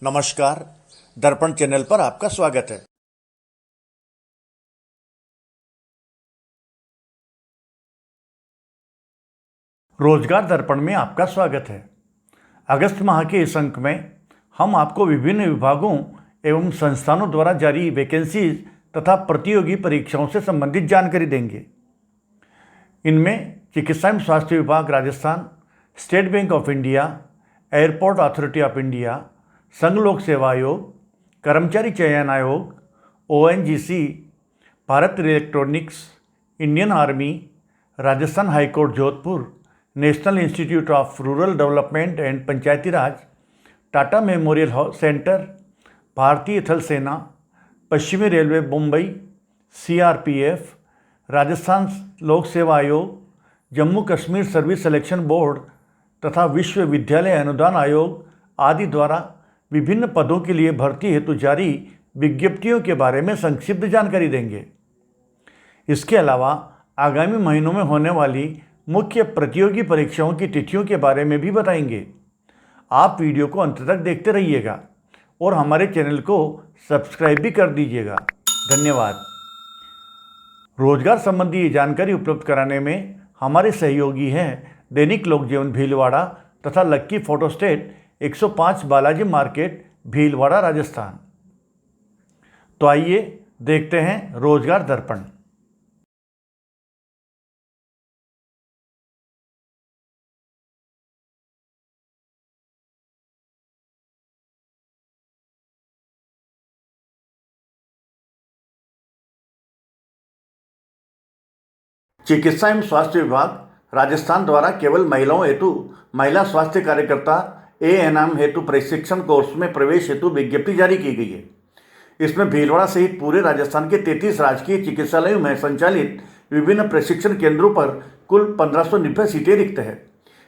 नमस्कार, दर्पण चैनल पर आपका स्वागत है। रोजगार दर्पण में आपका स्वागत है। अगस्त माह के इस अंक में हम आपको विभिन्न विभागों एवं संस्थानों द्वारा जारी वैकेंसीज तथा प्रतियोगी परीक्षाओं से संबंधित जानकारी देंगे। इनमें चिकित्सा एवं स्वास्थ्य विभाग Rajasthan, state bank of India, airport authority of India, संघ लोक सेवा आयोग, कर्मचारी चयन आयोग, ONGC, Bharat electronics, Indian army, Rajasthan high court Jodhpur, national institute of rural development and Panchayati Raj, Tata memorial centre, भारतीय थल सेना, पश्चिमी रेलवे मुंबई, CRPF, राजस्थान लोक सेवा आयोग, Jammu Kashmir service selection board तथा विश्वविद्यालय अनुदान आयोग आदि द्वारा विभिन्न पदों के लिए भर्ती हेतु जारी विज्ञप्तियों के बारे में संक्षिप्त जानकारी देंगे। इसके अलावा आगामी महीनों में होने वाली मुख्य प्रतियोगी परीक्षाओं की तिथियों के बारे में भी बताएंगे। आप वीडियो को अंत तक देखते रहिएगा और हमारे चैनल को सब्सक्राइब भी कर दीजिएगा। धन्यवाद। रोजगार संबंधी जानकारी उपलब्ध कराने में हमारे सहयोगी हैं दैनिक लोकजीवन भीलवाड़ा तथा लक्की फोटोस्टेट 105 बालाजी मार्केट भीलवाड़ा राजस्थान। तो आइए देखते हैं रोजगार दर्पण। चिकित्सा एवं स्वास्थ्य विभाग राजस्थान द्वारा केवल महिलाओं हेतु महिला स्वास्थ्य कार्यकर्ता ANM हेतु प्रशिक्षण कोर्स में प्रवेश हेतु विज्ञप्ति जारी की गई है। इसमें भीलवाड़ा सहित पूरे राजस्थान के 33 राजकीय चिकित्सालयों में संचालित विभिन्न प्रशिक्षण केंद्रों पर कुल 1590 सीटें रिक्त है।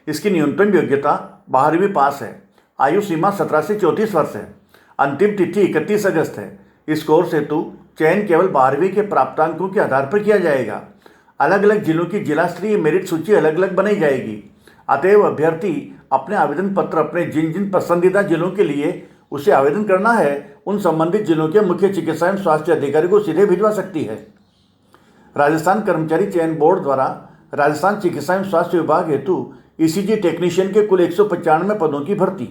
इसकी न्यूनतम योग्यता 12वीं पास है। आयु सीमा 17 से 34 वर्ष है। अंतिम तिथि 31 अगस्त है। इस कोर्स हेतु चयन केवल 12वीं के प्राप्तांकों के आधार पर किया जाएगा। अलग अलग जिलों की जिला स्तरीय मेरिट सूची अलग अलग बनाई जाएगी। अतएव अभ्यर्थी अपने आवेदन पत्र अपने जिन जिन पसंदीदा जिलों के लिए उसे आवेदन करना है उन संबंधित जिलों के मुख्य चिकित्सा एवं स्वास्थ्य अधिकारी को सीधे भिजवा सकती है। राजस्थान कर्मचारी चयन बोर्ड द्वारा राजस्थान चिकित्सा एवं स्वास्थ्य विभाग हेतु ECG टेक्नीशियन के कुल 195 पदों की भर्ती।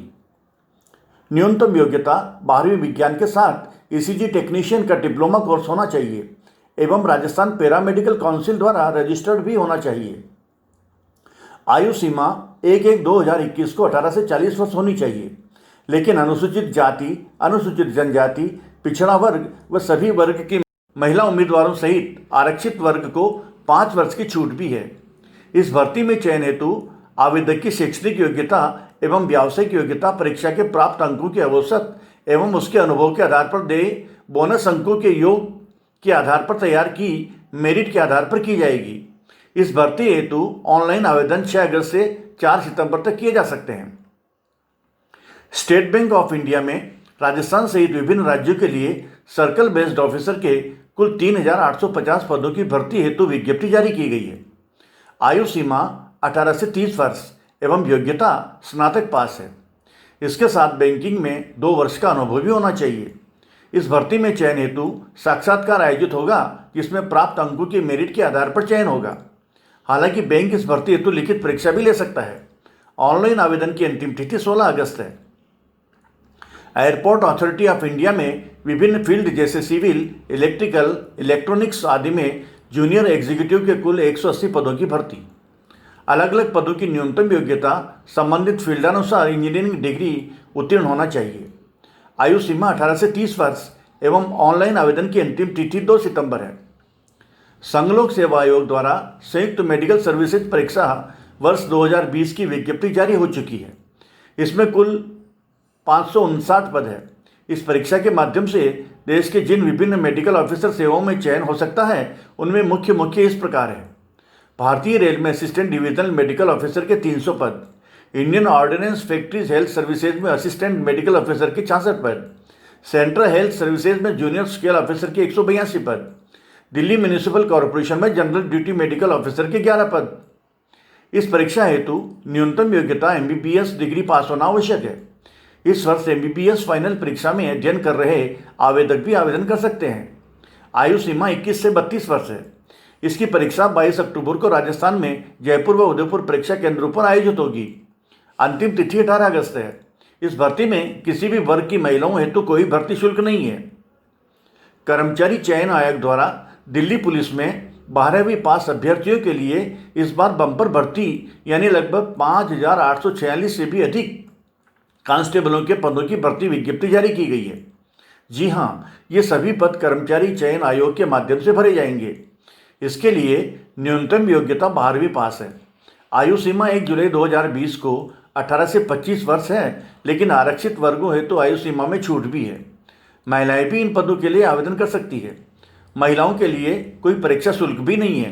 न्यूनतम योग्यता 12वीं विज्ञान के साथ ECG टेक्नीशियन का डिप्लोमा कोर्स होना चाहिए एवं राजस्थान पैरामेडिकल काउंसिल द्वारा रजिस्टर्ड भी होना चाहिए। आयु सीमा 1/1/2021 को 18 से 40 वर्ष होनी चाहिए, लेकिन अनुसूचित जाति, अनुसूचित जनजाति, पिछड़ा वर्ग व सभी वर्ग की महिला उम्मीदवारों सहित आरक्षित वर्ग को 5 वर्ष की छूट भी है। इस भर्ती में चयन हेतु आवेदक की शैक्षणिक योग्यता एवं व्यावसायिक योग्यता परीक्षा के प्राप्त अंकों के औसत एवं उसके अनुभव के आधार पर देय बोनस अंकों के योग के आधार पर तैयार की मेरिट के आधार पर की जाएगी। इस भर्ती हेतु ऑनलाइन आवेदन 6 अगस्त से 4 सितंबर तक किए जा सकते हैं। स्टेट बैंक ऑफ इंडिया में राजस्थान सहित विभिन्न राज्यों के लिए सर्कल बेस्ड ऑफिसर के कुल 3850 पदों की भर्ती हेतु विज्ञप्ति जारी की गई है। आयु सीमा 18 से 30 वर्ष एवं योग्यता स्नातक पास है। इसके साथ बैंकिंग में 2 वर्ष का अनुभव भी होना चाहिए। इस भर्ती में चयन हेतु साक्षात्कार आयोजित होगा, जिसमें प्राप्त अंकों के मेरिट के आधार पर चयन होगा। हालांकि बैंक इस भर्ती हेतु लिखित परीक्षा भी ले सकता है। ऑनलाइन आवेदन की अंतिम तिथि 16 अगस्त है। एयरपोर्ट अथॉरिटी ऑफ इंडिया में विभिन्न फील्ड जैसे सिविल, इलेक्ट्रिकल, इलेक्ट्रॉनिक्स आदि में जूनियर एग्जीक्यूटिव के कुल 180 पदों की भर्ती। अलग अलग पदों की न्यूनतम योग्यता संबंधित फील्डानुसार इंजीनियरिंग डिग्री उत्तीर्ण होना चाहिए। आयु सीमा 18 से 30 वर्ष एवं ऑनलाइन आवेदन की अंतिम तिथि 2 सितंबर है। संघ लोक सेवा आयोग द्वारा संयुक्त मेडिकल सर्विसेज परीक्षा वर्ष 2020 की विज्ञप्ति जारी हो चुकी है। इसमें कुल 559 पद है। इस परीक्षा के माध्यम से देश के जिन विभिन्न मेडिकल ऑफिसर सेवाओं में चयन हो सकता है उनमें मुख्य इस प्रकार है। भारतीय रेल में असिस्टेंट डिविजनल मेडिकल ऑफिसर के 300 पद, Indian ordinance factories health services में असिस्टेंट मेडिकल ऑफिसर के 66 पद, सेंट्रल हेल्थ सर्विसेज में जूनियर स्केल ऑफिसर के 182 पद, दिल्ली म्यूनिसिपल कॉरपोरेशन में जनरल ड्यूटी मेडिकल ऑफिसर के 11 पद। इस परीक्षा हेतु न्यूनतम योग्यता MBBS डिग्री पास होना आवश्यक है। इस वर्ष MBBS फाइनल परीक्षा में अध्ययन कर रहे आवेदक भी आवेदन कर सकते हैं। आयु सीमा 21 से 32 वर्ष है। इसकी परीक्षा 22 अक्टूबर को राजस्थान में जयपुर व उदयपुर परीक्षा केंद्रों पर आयोजित होगी। अंतिम तिथि 18 अगस्त है। इस भर्ती में किसी भी वर्ग की महिलाओं हेतु कोई भर्ती शुल्क नहीं है। कर्मचारी चयन आयोग द्वारा दिल्ली पुलिस में 12वीं पास अभ्यर्थियों के लिए इस बार बम्पर भर्ती यानी लगभग 5,846 से भी अधिक कांस्टेबलों के पदों की भर्ती विज्ञप्ति जारी की गई है। जी हाँ, ये सभी पद कर्मचारी चयन आयोग के माध्यम से भरे जाएंगे। इसके लिए न्यूनतम योग्यता 12वीं पास है। आयु सीमा 1 जुलाई 2020 को 18 से 25 वर्ष है, लेकिन आरक्षित वर्गों हेतु आयु सीमा में छूट भी है। महिलाएं भी इन पदों के लिए आवेदन कर सकती है। महिलाओं के लिए कोई परीक्षा शुल्क भी नहीं है।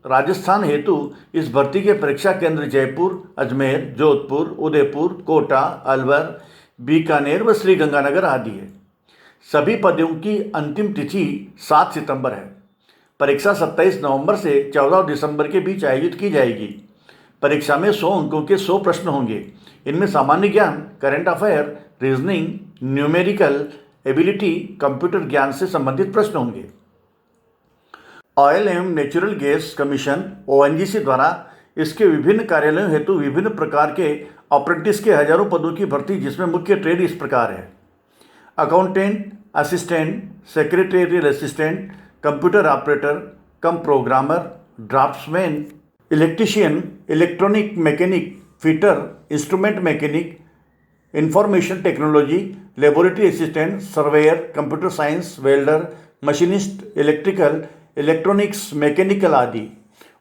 राजस्थान हेतु इस भर्ती के परीक्षा केंद्र जयपुर, अजमेर, जोधपुर, उदयपुर, कोटा, अलवर, बीकानेर व श्रीगंगानगर आदि है। सभी पदों की अंतिम तिथि 7 सितंबर है। परीक्षा 27 नवंबर से 14 दिसंबर के बीच आयोजित की जाएगी। परीक्षा में 100 अंकों के 100 प्रश्न होंगे। इनमें सामान्य ज्ञान, current affair, reasoning, numerical ability, computer ज्ञान से संबंधित प्रश्न होंगे। ऑयल एवं नेचुरल गैस कमीशन ONGC द्वारा इसके विभिन्न कार्यालयों हेतु विभिन्न प्रकार के अप्रेंटिस के हजारों पदों की भर्ती, जिसमें मुख्य ट्रेड इस प्रकार है: accountant, assistant, secretarial assistant, computer operator कम programmer, draughtsman, electrician, electronic mechanic, fitter, instrument mechanic, information technology, laboratory assistant, surveyor, computer science, welder, machinist, electrical, electronics, mechanical आदि।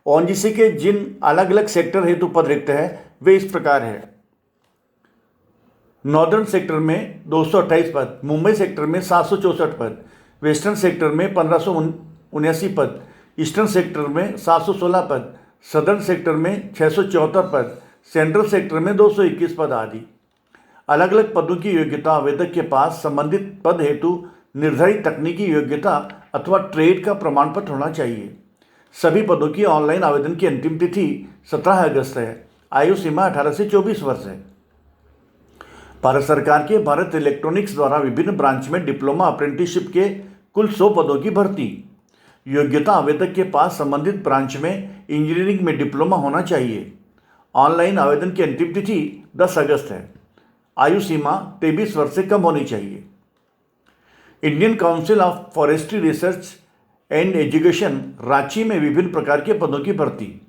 ONGC के जिन अलग अलग सेक्टर हेतु पद रिक्त है वे इस प्रकार है: नॉर्दर्न सेक्टर में 228 पद, मुंबई सेक्टर में 764 पद, वेस्टर्न सेक्टर में 1579 पद, ईस्टर्न सेक्टर में 716 पद, सदर्न सेक्टर में 674 पद, सेंट्रल सेक्टर में 221 पद आदि। अलग अलग पदों की योग्यता आवेदक के पास संबंधित पद हेतु निर्धारित तकनीकी योग्यता अथवा ट्रेड का प्रमाण पत्र होना चाहिए। सभी पदों की ऑनलाइन आवेदन की अंतिम तिथि 17 अगस्त है। आयु सीमा 18 से 24 वर्ष है। भारत सरकार के भारत इलेक्ट्रॉनिक्स द्वारा विभिन्न ब्रांच में डिप्लोमा अप्रेंटिसशिप के कुल 100 पदों की भर्ती। योग्यता आवेदक के पास संबंधित ब्रांच में इंजीनियरिंग में डिप्लोमा होना चाहिए। ऑनलाइन आवेदन की अंतिम तिथि 10 अगस्त है। आयु सीमा 23 वर्ष से कम होनी चाहिए। Indian council of forestry research and education Ranchi में विभिन्न प्रकार के पदों की भर्ती।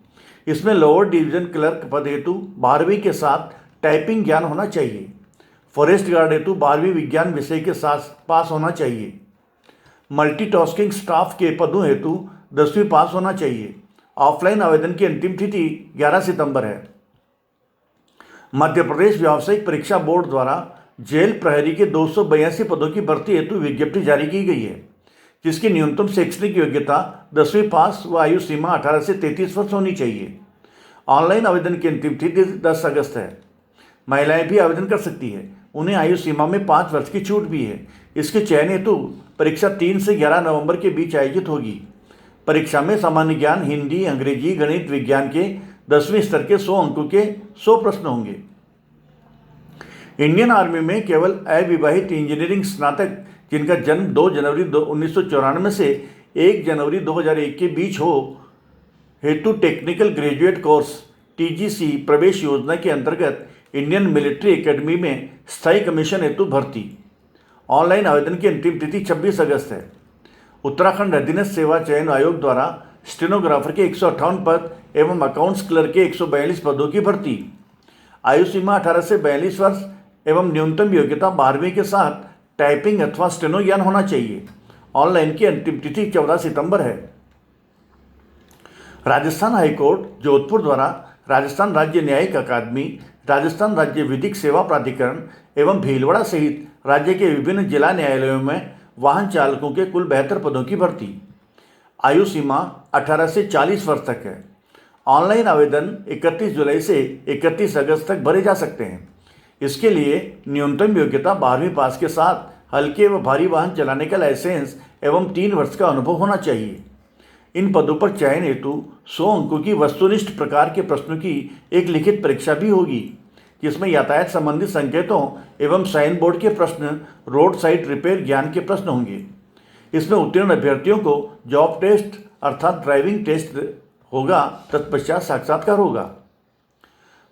इसमें लोअर डिवीजन क्लर्क पद हेतु 12वीं के साथ टाइपिंग ज्ञान होना चाहिए। फॉरेस्ट गार्ड हेतु 12वीं विज्ञान विषय के साथ पास होना चाहिए। मल्टीटास्किंग स्टाफ के पदों हेतु 10वीं पास होना चाहिए। ऑफलाइन आवेदन की अंतिम तिथि 11 सितंबर है। मध्य प्रदेश व्यावसायिक परीक्षा बोर्ड द्वारा जेल प्रहरी के 282 पदों की भर्ती हेतु विज्ञप्ति जारी की गई है, जिसकी न्यूनतम शैक्षणिक योग्यता 10वीं पास व आयु सीमा 18 से 33 वर्ष होनी चाहिए। ऑनलाइन आवेदन की अंतिम तिथि 10 अगस्त है। महिलाएं भी आवेदन कर सकती है। उन्हें आयु सीमा में 5 वर्ष की छूट भी है। इसके चयन हेतु परीक्षा 3 से 11 नवंबर के बीच आयोजित होगी। परीक्षा में सामान्य ज्ञान, हिंदी, अंग्रेजी, गणित, विज्ञान के 10वीं स्तर के 100 अंकों के 100 प्रश्न होंगे। इंडियन आर्मी में केवल अविवाहित इंजीनियरिंग स्नातक जिनका जन्म 2 जनवरी 1994 से 1 जनवरी 2001 के बीच हो हेतु टेक्निकल ग्रेजुएट कोर्स TGC प्रवेश योजना के अंतर्गत इंडियन मिलिट्री एकेडमी में स्थायी कमीशन हेतु भर्ती। ऑनलाइन आवेदन की अंतिम तिथि 26 अगस्त है। उत्तराखंड अधीनस्थ सेवा चयन आयोग द्वारा स्टेनोग्राफर के 158 पद एवं अकाउंट्स क्लर्क के 142 पदों की भर्ती। आयु सीमा 18 से 42 वर्ष एवं न्यूनतम योग्यता 12वीं के साथ टाइपिंग अथवा स्टेनो ज्ञान होना चाहिए। ऑनलाइन की अंतिम तिथि 14 सितंबर है। राजस्थान हाईकोर्ट जोधपुर द्वारा राजस्थान राज्य न्यायिक अकादमी, राजस्थान राज्य विधिक सेवा प्राधिकरण एवं भीलवाड़ा सहित राज्य के विभिन्न जिला न्यायालयों में वाहन चालकों के कुल 72 पदों की भर्ती। आयु सीमा 18 से 40 वर्ष तक है। ऑनलाइन आवेदन 31 जुलाई से 31 अगस्त तक भरे जा सकते हैं। इसके लिए न्यूनतम योग्यता 12वीं पास के साथ हल्के व भारी वाहन चलाने का लाइसेंस एवं 3 वर्ष का अनुभव होना चाहिए। इन पदों पर चयन हेतु 100 अंकों की वस्तुनिष्ठ प्रकार के प्रश्नों की एक लिखित परीक्षा भी होगी, जिसमें यातायात संबंधित संकेतों एवं साइन बोर्ड के प्रश्न, रोड साइड रिपेयर ज्ञान के प्रश्न होंगे। इसमें उत्तीर्ण अभ्यर्थियों को जॉब टेस्ट अर्थात ड्राइविंग टेस्ट होगा, तत्पश्चात साक्षात्कार होगा।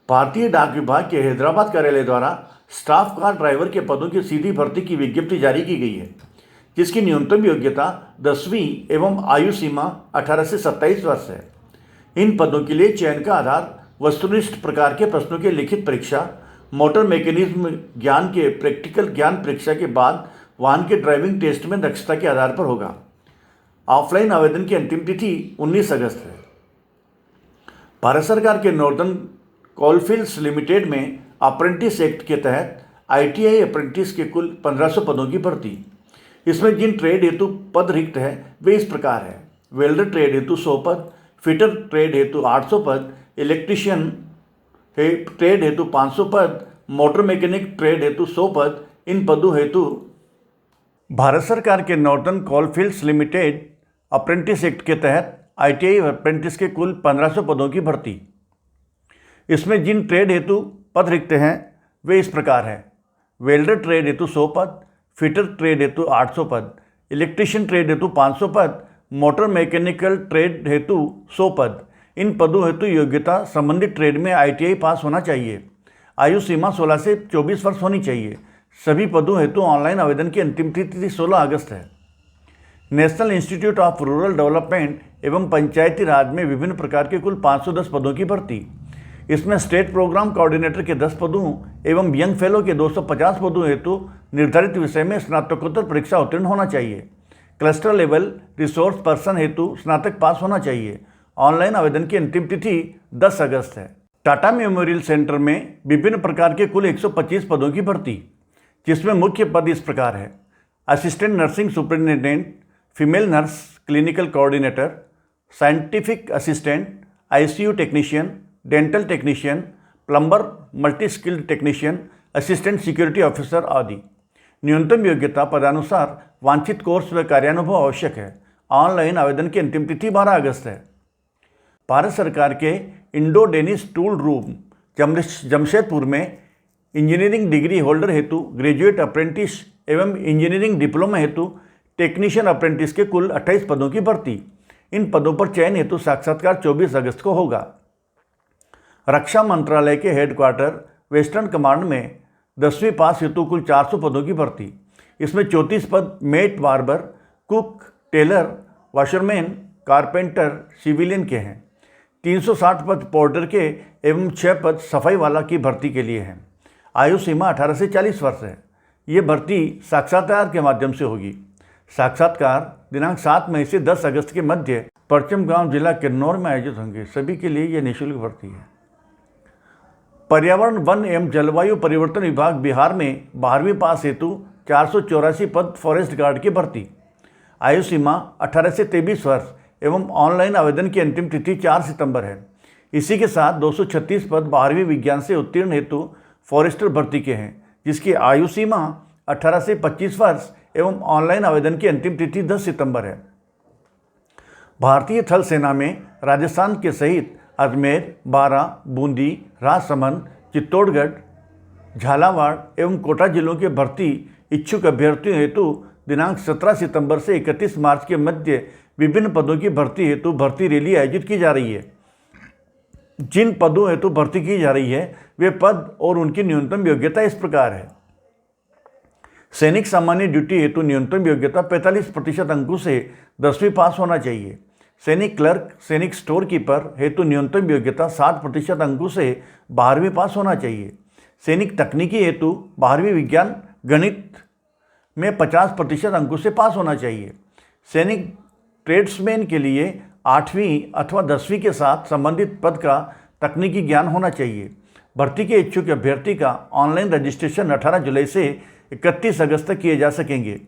भारतीय डाक विभाग के हैदराबाद कार्यालय द्वारा स्टाफ कार ड्राइवर के पदों की सीधी भर्ती की विज्ञप्ति जारी की गई है, जिसकी न्यूनतम योग्यता 10वीं एवं आयु सीमा 18 से 27 वर्ष है। इन पदों के लिए चयन का आधार वस्तुनिष्ठ प्रकार के प्रश्नों की लिखित परीक्षा, मोटर मैकेनिज्म ज्ञान के प्रैक्टिकल ज्ञान परीक्षा के बाद वाहन के ड्राइविंग टेस्ट में दक्षता के आधार पर होगा। ऑफलाइन आवेदन की अंतिम तिथि 19 अगस्त है। भारत सरकार के नॉर्दर्न कोलफील्ड्स लिमिटेड में अप्रेंटिस एक्ट के तहत ITI अप्रेंटिस के कुल 1500 पदों की भर्ती। इसमें जिन ट्रेड हेतु पद रिक्त है वे इस प्रकार है: वेल्डर ट्रेड हेतु 100 पद, फिटर ट्रेड हेतु 800 पद, इलेक्ट्रीशियन ट्रेड हेतु 500 पद, मोटर मैकेनिक ट्रेड हेतु 100 पद। इन पदों हेतु भारत सरकार के northern coalfields limited apprentice act के तहत ITI अप्रेंटिस के कुल 1500 पदों की भर्ती। इसमें जिन ट्रेड हेतु पद रिक्त हैं वे इस प्रकार हैं: वेल्डर ट्रेड हेतु 100 पद, फिटर ट्रेड हेतु 800 पद, इलेक्ट्रीशियन ट्रेड हेतु 500 पद, मोटर मैकेनिकल ट्रेड हेतु 100 पद। इन पदों हेतु योग्यता संबंधित ट्रेड में ITI पास होना चाहिए। आयु सीमा 16 से 24 वर्ष होनी चाहिए। सभी पदों हेतु ऑनलाइन आवेदन की अंतिम तिथि 16 अगस्त है। National institute of rural development एवं पंचायती राज में विभिन्न प्रकार के कुल 510 पदों की भर्ती। इसमें स्टेट प्रोग्राम कोऑर्डिनेटर के 10 पदों एवं यंग फेलो के 250 पदों हेतु निर्धारित विषय में स्नातकोत्तर परीक्षा उत्तीर्ण होना चाहिए। क्लस्टर लेवल रिसोर्स पर्सन हेतु स्नातक पास होना चाहिए। ऑनलाइन आवेदन की अंतिम तिथि 10 अगस्त है। टाटा मेमोरियल सेंटर में विभिन्न प्रकार के कुल 125 पदों की भर्ती, जिसमें मुख्य पद इस प्रकार है: assistant nursing superintendent, female nurse clinical coordinator, scientific assistant, ICU technician, dental technician, plumber, multi skilled technician, assistant security officer आदि। न्यूनतम योग्यता पदानुसार वांछित कोर्स व कार्यानुभव आवश्यक है। ऑनलाइन आवेदन की अंतिम तिथि 12 अगस्त है। भारत सरकार के Indo Danish tool room Jamshedpur में इंजीनियरिंग डिग्री होल्डर हेतु ग्रेजुएट अप्रेंटिस एवं इंजीनियरिंग डिप्लोमा हेतु टेक्नीशियन अप्रेंटिस के कुल 28 पदों की भर्ती। इन पदों पर चयन हेतु साक्षात्कार 24 अगस्त को होगा। रक्षा मंत्रालय के हेडक्वार्टर वेस्टर्न कमांड में 10वीं पास हेतु कुल 400 पदों की भर्ती। इसमें 34 पद mate barber, cook, tailor, washerman, carpenter, civilian के हैं। 360 पद पोर्टर के एवं 6 पद सफाई वाला की भर्ती के लिए हैं। आयु सीमा 18 से 40 वर्ष है। ये भर्ती साक्षात्कार के माध्यम से होगी। साक्षात्कार दिनांक 7 मई से 10 अगस्त के मध्य परचम गांव जिला किन्नौर में आयोजित होंगे। सभी के लिए ये निःशुल्क भर्ती है। पर्यावरण, वन एवं जलवायु परिवर्तन विभाग बिहार में 12वीं पास हेतु 484 पद फॉरेस्ट गार्ड की भर्ती। आयु सीमा 18 से 23 वर्ष एवं ऑनलाइन आवेदन की अंतिम तिथि 4 सितंबर है। इसी के साथ 236 पद 12वीं विज्ञान से उत्तीर्ण हेतु फॉरेस्टर भर्ती के हैं, जिसकी आयु सीमा 18 से 25 वर्ष एवं ऑनलाइन आवेदन की अंतिम तिथि 10 सितंबर है। भारतीय थल सेना में राजस्थान के सहित अजमेर, बारां, बूंदी, राजसमंद, चित्तौड़गढ़, झालावाड़ एवं कोटा जिलों के भर्ती इच्छुक अभ्यर्थियों हेतु दिनांक 17 सितंबर से 31 मार्च के मध्य विभिन्न पदों की भर्ती हेतु भर्ती रैली आयोजित की जा रही है। जिन पदों हेतु भर्ती की जा रही है वे पद और उनकी न्यूनतम योग्यता इस प्रकार है: सैनिक सामान्य ड्यूटी हेतु न्यूनतम योग्यता 45% अंकों से 10वीं पास होना चाहिए। सैनिक क्लर्क, सैनिक स्टोर कीपर हेतु न्यूनतम योग्यता 60% अंकों से 12वीं पास होना चाहिए। सैनिक तकनीकी हेतु 12वीं विज्ञान गणित में 50% अंकों से पास होना चाहिए। सैनिक ट्रेड्समैन के लिए 8वीं अथवा 10वीं के साथ संबंधित पद का तकनीकी ज्ञान होना चाहिए। भर्ती के इच्छुक अभ्यर्थी का ऑनलाइन रजिस्ट्रेशन 18 जुलाई से 31 अगस्त तक किए जा सकेंगे।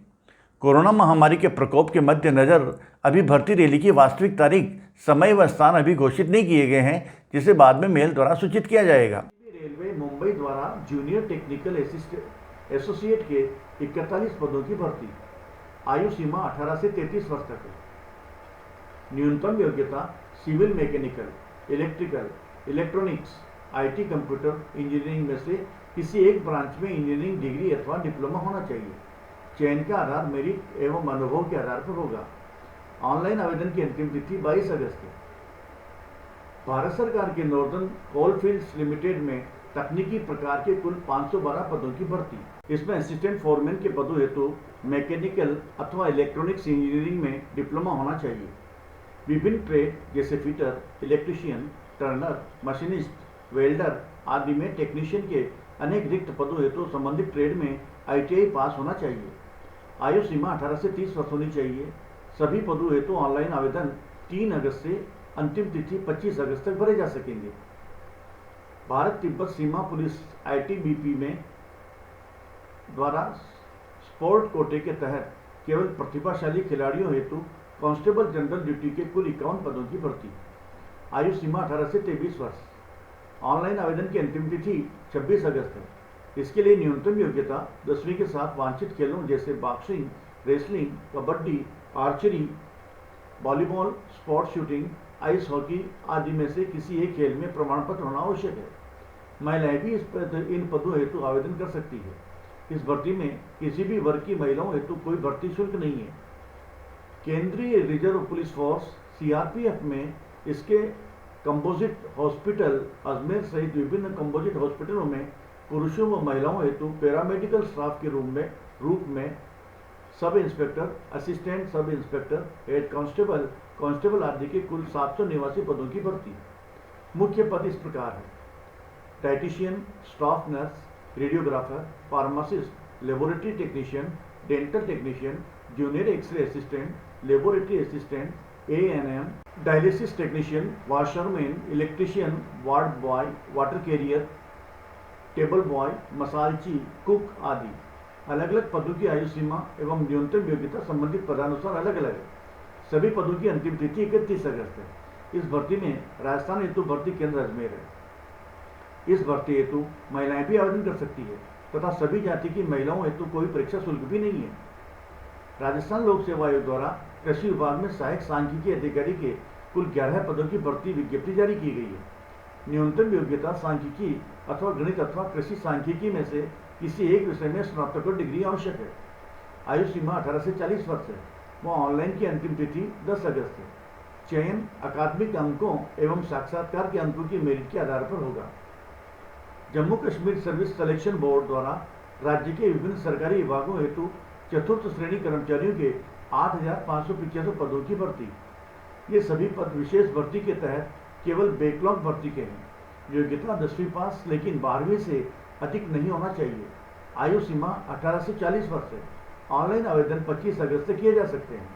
कोरोना महामारी के प्रकोप के मद्देनज़र अभी भर्ती रैली की वास्तविक तारीख, समय व स्थान अभी घोषित नहीं किए गए हैं, जिसे बाद में मेल द्वारा सूचित किया जाएगा। रेलवे मुंबई द्वारा जूनियर टेक्निकल एसोसिएट के 41 पदों की भर्ती। आयु सीमा 18 से 33 वर्ष तक है। न्यूनतम योग्यता civil mechanical, electrical, electronics, IT computer engineering में से किसी एक ब्रांच में इंजीनियरिंग डिग्री अथवा डिप्लोमा होना चाहिए। चयन का आधार मेरिट एवं अनुभव के आधार पर होगा। ऑनलाइन आवेदन की अंतिम तिथि 22 अगस्त है। भारत सरकार के नॉर्दर्न कोलफील्ड्स लिमिटेड में तकनीकी प्रकार के कुल 512 पदों की भर्ती। इसमें असिस्टेंट फोरमैन के पदों हेतु मैकेनिकल अथवा इलेक्ट्रॉनिक्स इंजीनियरिंग में डिप्लोमा होना चाहिए। विभिन्न ट्रेड जैसे fitter, electrician, Turner, machinist, welder आदि में टेक्नीशियन के अनेक रिक्त पदों हेतु संबंधित ट्रेड में ITI पास होना चाहिए। आयु सीमा 18 से 30 वर्ष होनी चाहिए। सभी पदों हेतु ऑनलाइन आवेदन 3 अगस्त से अंतिम तिथि 25 अगस्त तक भरे जा सकेंगे। भारत तिब्बत सीमा पुलिस ITBP में द्वारा स्पोर्ट कोटे के तहत केवल प्रतिभाशाली खिलाड़ियों हेतु कांस्टेबल जनरल ड्यूटी के कुल 51 पदों की भर्ती। आयु सीमा 18 से 23 वर्ष। ऑनलाइन आवेदन की अंतिम तिथि 26 अगस्त है। इसके लिए न्यूनतम योग्यता 10वीं के साथ वांछित खेलों जैसे boxing, wrestling, kabaddi, archery, volleyball, sport shooting, ice hockey आदि में से किसी एक खेल में प्रमाण पत्र होना आवश्यक है। महिलाएं भी इन पदों हेतु आवेदन कर सकती है। इस भर्ती में किसी भी वर्ग की महिलाओं हेतु कोई भर्ती शुल्क नहीं है। केंद्रीय रिजर्व पुलिस फोर्स CRPF में इसके कंपोजिट हॉस्पिटल अजमेर सहित विभिन्न कंपोजिट हॉस्पिटलों में पुरुषों व महिलाओं हेतु पैरामेडिकल स्टाफ के रूप में sub inspector, assistant sub inspector, head constable, constable आदि के कुल 789 पदों की भर्ती। मुख्य पद इस प्रकार है: dietitian, staff nurse, radiographer, pharmacist, laboratory technician, dental technician, junior x-ray assistant, laboratory assistant, ANM, dialysis technician, washerman, electrician, ward boy, water carrier, table boy, मसालची, कुक आदि। अलग अलग पदों की आयु सीमा एवं न्यूनतम योग्यता संबंधित पदानुसार अलग अलग है। सभी पदों की अंतिम तिथि 31 अगस्त है। इस भर्ती में राजस्थान हेतु भर्ती केंद्र अजमेर है। इस भर्ती हेतु महिलाएं भी आवेदन कर सकती है तथा सभी जाति की महिलाओं हेतु कोई परीक्षा शुल्क भी नहीं है। राजस्थान लोक सेवा आयोग द्वारा कृषि विभाग में सहायक सांख्यिकी अधिकारी के कुल 11 पदों की भर्ती विज्ञप्ति जारी की गई है। न्यूनतम योग्यता सांख्यिकी अथवा गणित अथवा कृषि सांख्यिकी में से किसी एक विषय में स्नातकोत्तर डिग्री आवश्यक है। आयु सीमा 18 से 40 वर्ष है। वह ऑनलाइन की अंतिम तिथि 10 अगस्त है। चयन अकादमिक अंकों एवं साक्षात्कार के अंकों की मेरिट के आधार पर होगा। Jammu Kashmir service selection board द्वारा राज्य के विभिन्न सरकारी विभागों हेतु चतुर्थ श्रेणी कर्मचारियों के 8,575 पदों की भर्ती। ये सभी पद विशेष भर्ती के तहत केवल बैकलॉग भर्ती के हैं। योग्यता 10वीं पास लेकिन 12वीं से अधिक नहीं होना चाहिए। आयु सीमा 18 से 40 वर्ष है। ऑनलाइन आवेदन 25 अगस्त तक किए जा सकते हैं।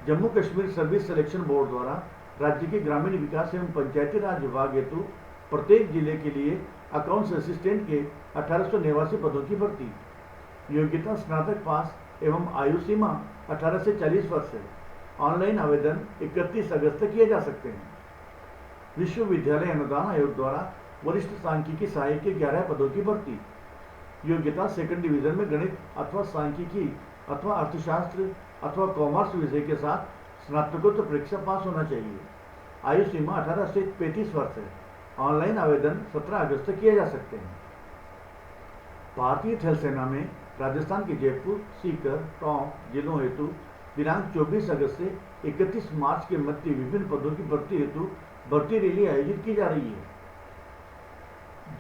Jammu Kashmir service selection board द्वारा राज्य के ग्रामीण विकास एवं पंचायती राज विभाग हेतु प्रत्येक जिले के लिए अकाउंट्स असिस्टेंट के 1889 पदों की भर्ती। योग्यता स्नातक पास एवं आयु सीमा 18 से 40 वर्ष है। ऑनलाइन आवेदन 31 अगस्त तक किए जा सकते हैं। विश्वविद्यालय अनुदान आयोग द्वारा वरिष्ठ सांख्यिकी सहायक के 11 पदों की भर्ती। योग्यता सेकंड डिवीजन में गणित अथवा सांख्यिकी अथवा अर्थशास्त्र अथवा कॉमर्स विषय के साथ स्नातकोत्तर परीक्षा पास होना चाहिए। आयु सीमा 18 से 35 वर्ष है। ऑनलाइन आवेदन 17 अगस्त तक किए जा सकते हैं। भारतीय थल सेना में राजस्थान के जयपुर, सीकर, टोंक जिलों हेतु दिनांक 24 अगस्त से 31 मार्च के मध्य विभिन्न पदों की भर्ती हेतु भर्ती रैली आयोजित की जा रही है।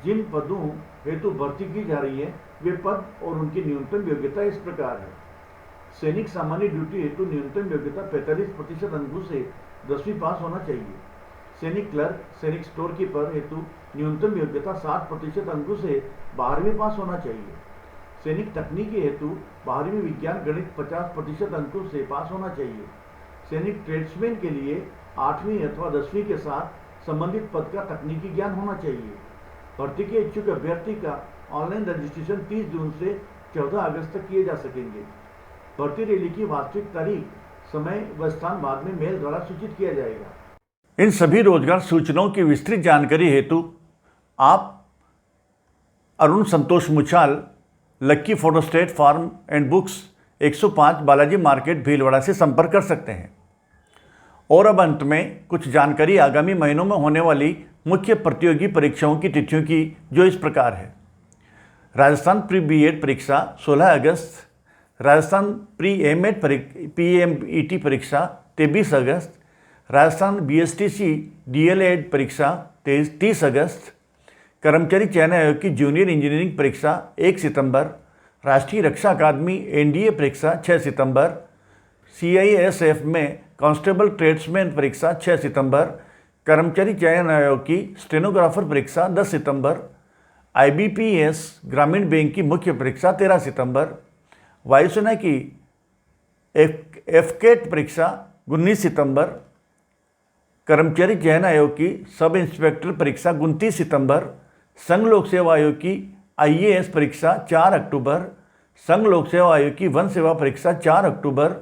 जिन पदों हेतु भर्ती की जा रही है वे पद और उनकी न्यूनतम योग्यता इस प्रकार है: सैनिक सामान्य ड्यूटी हेतु न्यूनतम योग्यता 45% अंकों से 10वीं पास होना चाहिए। सैनिक क्लर्क, सैनिक स्टोर कीपर हेतु न्यूनतम योग्यता 60% अंकों से 12वीं पास होना चाहिए। सैनिक तकनीकी हेतु 12वीं विज्ञान गणित 50% अंकों से पास होना चाहिए। सैनिक ट्रेड्समैन के लिए 8वीं अथवा 10वीं के साथ संबंधित पद का तकनीकी ज्ञान होना चाहिए। भर्ती के इच्छुक अभ्यर्थी का ऑनलाइन रजिस्ट्रेशन 30 जून से 14 अगस्त तक किए जा सकेंगे। भर्ती रैली की वास्तविक तारीख, समय व स्थान बाद में मेल द्वारा सूचित किया जाएगा। इन सभी रोजगार सूचनाओं की विस्तृत जानकारी हेतु आप Arun Santosh Muchhal, lucky photostat farm and books, 105 Balaji market Bhilwara से संपर्क कर सकते हैं। और अब अंत में कुछ जानकारी आगामी महीनों में होने वाली मुख्य प्रतियोगी परीक्षाओं की तिथियों की, जो इस प्रकार है। राजस्थान प्री बीएड परीक्षा 16 अगस्त, राजस्थान प्री एमएड पीएमईटी परीक्षा 23 अगस्त, राजस्थान बीएसटीसी डीएलएड परीक्षा 30 अगस्त, कर्मचारी चयन आयोग की जूनियर इंजीनियरिंग परीक्षा 1 सितंबर, राष्ट्रीय रक्षा अकादमी एनडीए परीक्षा 6 सितंबर, सीआईएसएफ में कांस्टेबल ट्रेड्समैन परीक्षा 6 सितंबर, कर्मचारी चयन आयोग की स्टेनोग्राफर परीक्षा 10 सितंबर, आईबीपीएस ग्रामीण बैंक की मुख्य परीक्षा 13 सितंबर, वायुसेना की एफकेट परीक्षा 19 सितंबर, कर्मचारी चयन आयोग की सब इंस्पेक्टर परीक्षा 29 सितंबर, संघ लोक सेवा आयोग की आईएएस परीक्षा 4 अक्टूबर, संघ लोक सेवा आयोग की वन सेवा परीक्षा 4 अक्टूबर।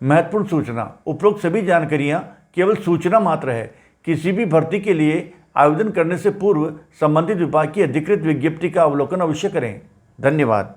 महत्वपूर्ण सूचना, उपरोक्त सभी जानकारियां केवल सूचना मात्र है। किसी भी भर्ती के लिए आवेदन करने से पूर्व संबंधित विभाग की अधिकृत विज्ञप्ति का अवलोकन अवश्य करें। धन्यवाद।